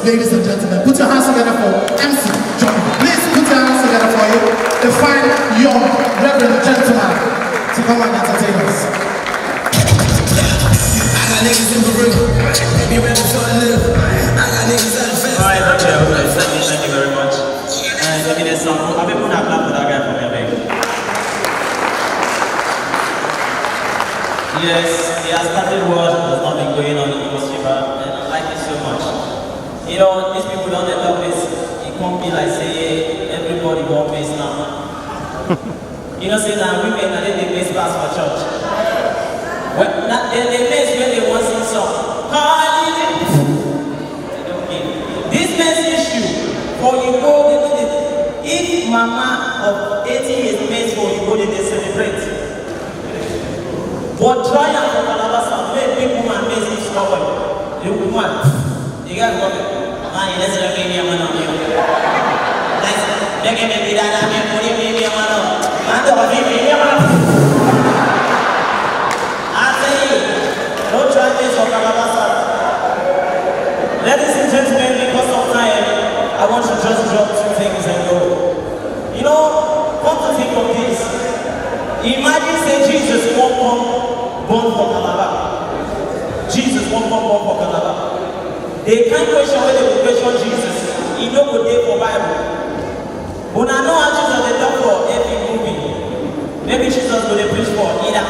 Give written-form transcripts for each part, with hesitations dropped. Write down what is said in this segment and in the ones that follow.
ladies and gentlemen. Put your hands together for MC Johnny. Please put your hands together for you, the fine, young, reverend gentleman, to come and entertain us. I got niggas in Peru, be ready for a little. I got niggas out of fence. Alright, okay, thank you very much. Let me get some. I've been putting a clap for that guy for me, baby. Yes, he has started work, has not been going on in Eagles River, and I like it so much. You know, these people don't love this. It can't be like say everybody go face now. You know, say that women and then they face pass for church. Well, they face when they want to sing song. This man's issue for you go, if mama of 80 years pays for you go, they celebrate. But try and for Calabasa, where big woman makes this cover. The woman, you got to go. Man, let's look at me, I'm on you. Let's look at me, that I'm going to be a man. Man, don't be a man. I tell you, don't try this for Calabasa. Ladies and gentlemen, because of time, I want to just drop two things and go. You know, come to think of this. Imagine say Jesus won't come born for Calabar. Jesus won't come born for Calabar. They can't question whether they question Jesus. He no go dey for Bible. But I know how Jesus dey talk for every movie. Maybe Jesus go dey preach for either.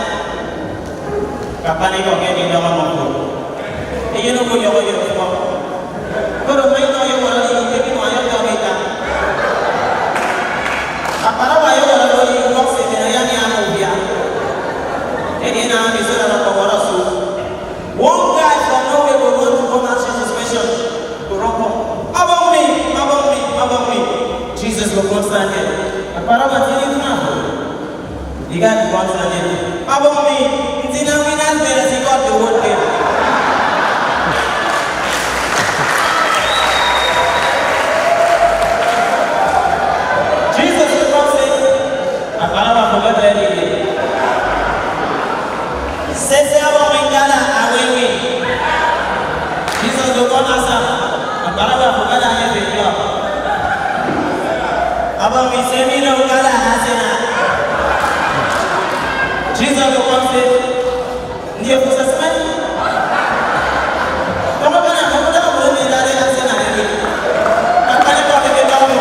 Kapani go get in the one of them. You know go your way for. Go to my know you want to maybe no ayo go make that. Apara wa yo go you go say na ya ni amu bia. Eni na mi so na ko wala so. One guy from nowhere will want to come and change his question to rock up. About me. Jesus will come stand here. Apara wa tini na. The guy will come stand here. About me. Tina we not better see God the word there. Jesus will come say, Apara wa forget anything. Say about me Ghana, away. Jesus will come answer. Apara wa forget anything. About me say me no Ghana asena. Jesus will come say, Ndiye kusasema. Kama kana kamuda mwenye ndani asena hivi. Akale kwa kitabu.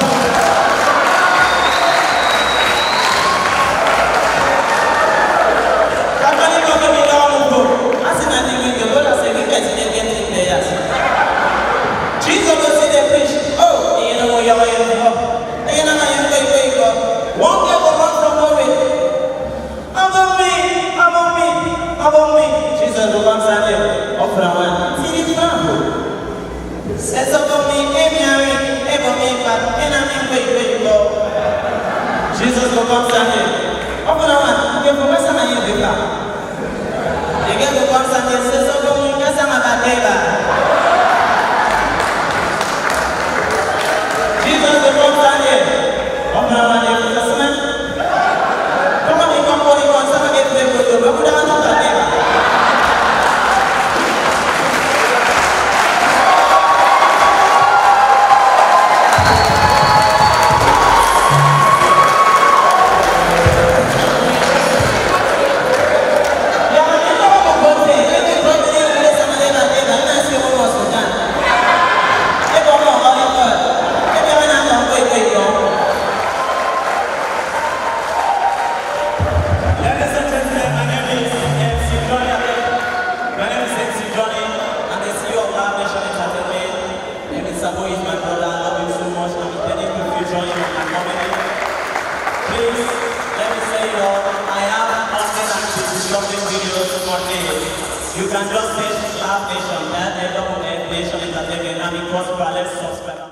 Jesus will say they preach. Oh, you know where you're going to go. You know where you go. One day will run from nowhere. About me. Jesus will come stand here. Offer a one. See this man. Says about me, about me, but where you go. Jesus will come stand here. Offer a one. You professor and you become. You get the one stand here. Says about me, that's a bad. Jesus will come stand here. Offer a one. You professor. Come on, you come for the one. Some get the good. But we don't know that. You can just say Love Nation, Nation Entertainment, and it was